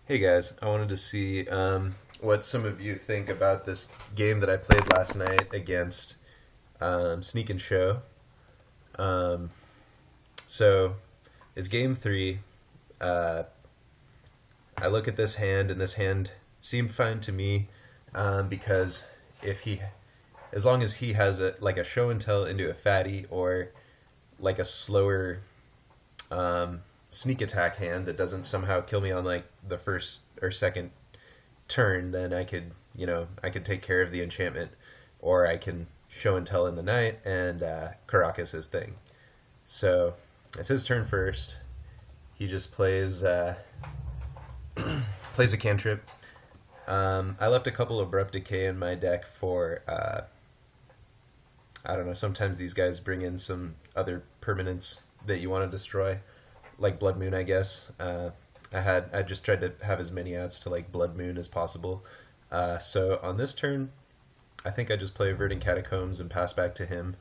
Hey guys, I wanted to see what some of you think about this game that I played last night against Sneak and Show. Um, so it's game three. Uh, I look at this hand, and this hand seemed fine to me because if he, as long as he has like a show and tell into a fatty or like a slower sneak attack hand that doesn't somehow kill me on like the first or second turn, then I could take care of the enchantment, or I can show and tell in the night and Caracas his thing. So it's his turn first. He just plays a cantrip. I left a couple abrupt decay in my deck for I don't know. Sometimes these guys bring in some other permanents that you want to destroy, like Blood Moon, I guess. I just tried to have as many outs to like Blood Moon as possible. So on this turn, I think I just play Verdant Catacombs and pass back to him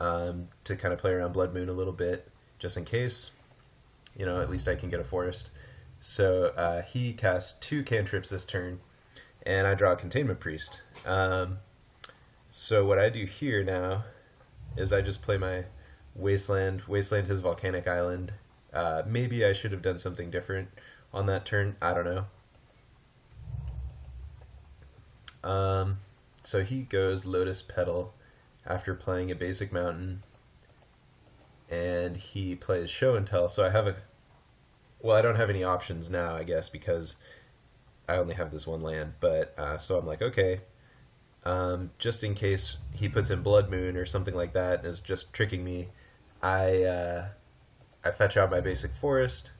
to kind of play around Blood Moon a little bit, just in case. At least I can get a forest. So he casts two cantrips this turn, and I draw a Containment Priest. So what I do here now is I just play my Wasteland his Volcanic Island. Maybe I should have done something different on that turn. I don't know. So he goes Lotus Petal after playing a basic mountain, and he plays Show and Tell. So I don't have any options now, I guess, because I only have this one land. But so I'm like, okay, just in case he puts in Blood Moon or something like that and is just tricking me, I fetch out my basic forest,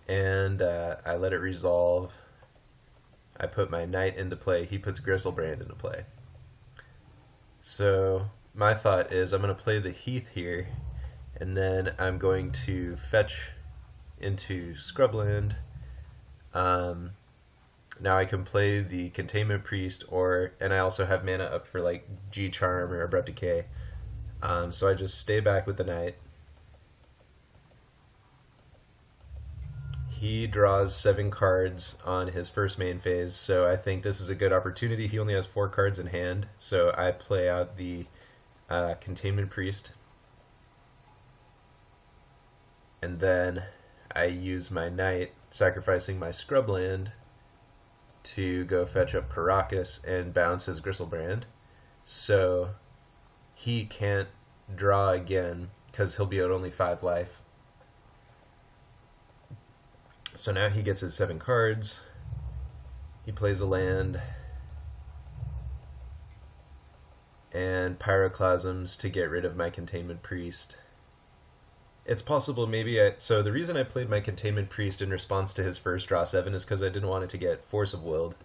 and I let it resolve. I put my knight into play. He puts Gristlebrand into play. So my thought is I'm going to play the Heath here, and then I'm going to fetch into Scrubland. Now I can play the Containment Priest, and I also have mana up for like G Charm or Abrupt Decay. So I just stay back with the knight. He draws 7 cards on his first main phase, so I think this is a good opportunity. He only has 4 cards in hand, so I play out the Containment Priest. And then I use my knight, sacrificing my Scrubland, to go fetch up Caracas and bounce his Gristlebrand. So he can't draw again, because he'll be at only 5 life. So now he gets his 7 cards. He plays a land and Pyroclasms to get rid of my Containment Priest. It's possible so the reason I played my Containment Priest in response to his first draw 7 is because I didn't want it to get Force of Willed,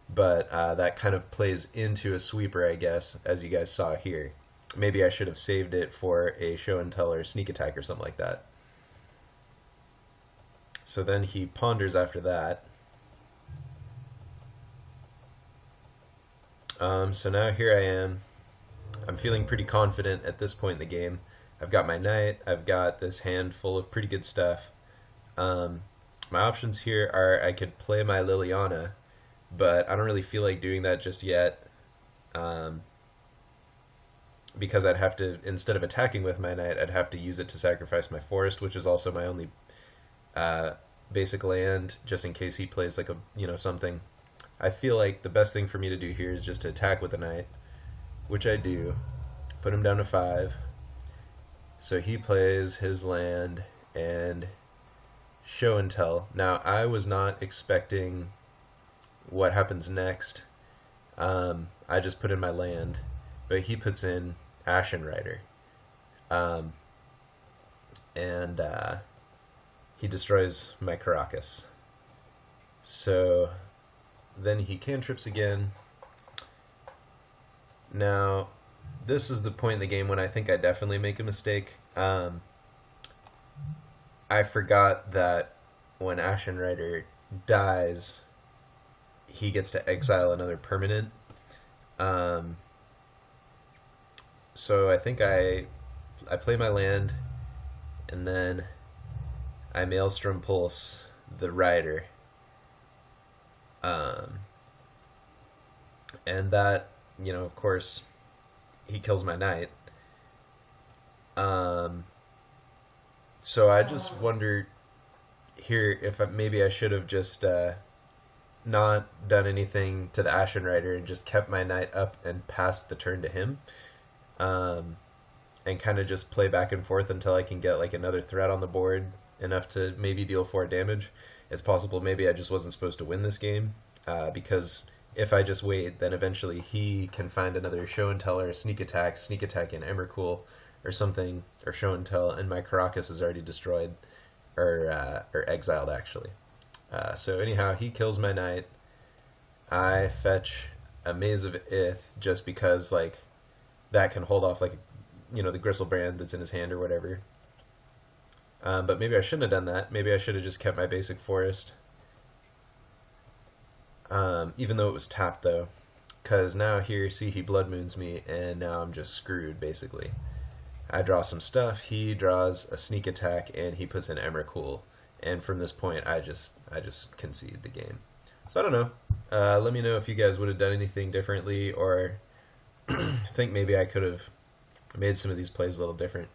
but that kind of plays into a sweeper, I guess, as you guys saw here. Maybe I should have saved it for a Show and Tell or Sneak Attack or something like that. So then he ponders after that. So now here I am. I'm feeling pretty confident at this point in the game. I've got my knight. I've got this hand full of pretty good stuff. My options here are I could play my Liliana, but I don't really feel like doing that just yet. Because I'd have to, instead of attacking with my knight, I'd have to use it to sacrifice my forest, which is also my only basic land, just in case he plays like something. I feel like the best thing for me to do here is just to attack with the knight, which I do. Put him down to 5. So he plays his land and Show and Tell. Now I was not expecting what happens next. I just put in my land, but he puts in Ashen Rider. And he destroys my Caracas. So then he cantrips again. Now, this is the point in the game when I think I definitely make a mistake. I forgot that when Ashen Rider dies, he gets to exile another permanent. So I think I play my land, and then I Maelstrom Pulse the Rider, Um, and that, of course, he kills my knight. Um, so I just wonder here if maybe I should have just not done anything to the Ashen Rider and just kept my knight up and passed the turn to him, um, and kind of just play back and forth until I can get like another threat on the board enough to maybe deal 4 damage. It's possible maybe I just wasn't supposed to win this game, because if I just wait, then eventually he can find another show and tell or a sneak attack in Emrakul or something, or show and tell, and my Caracas is already destroyed or exiled actually. So anyhow, he kills my knight. I fetch a Maze of Ith just because like that can hold off like the Gristlebrand that's in his hand or whatever. But maybe I shouldn't have done that. Maybe I should have just kept my basic forest. Even though it was tapped though, because now here, see, he Blood Moons me, and now I'm just screwed basically. I draw some stuff. He draws a sneak attack, and he puts in Emrakul. And from this point, I just concede the game. So I don't know. Let me know if you guys would have done anything differently, or think maybe I could have made some of these plays a little different.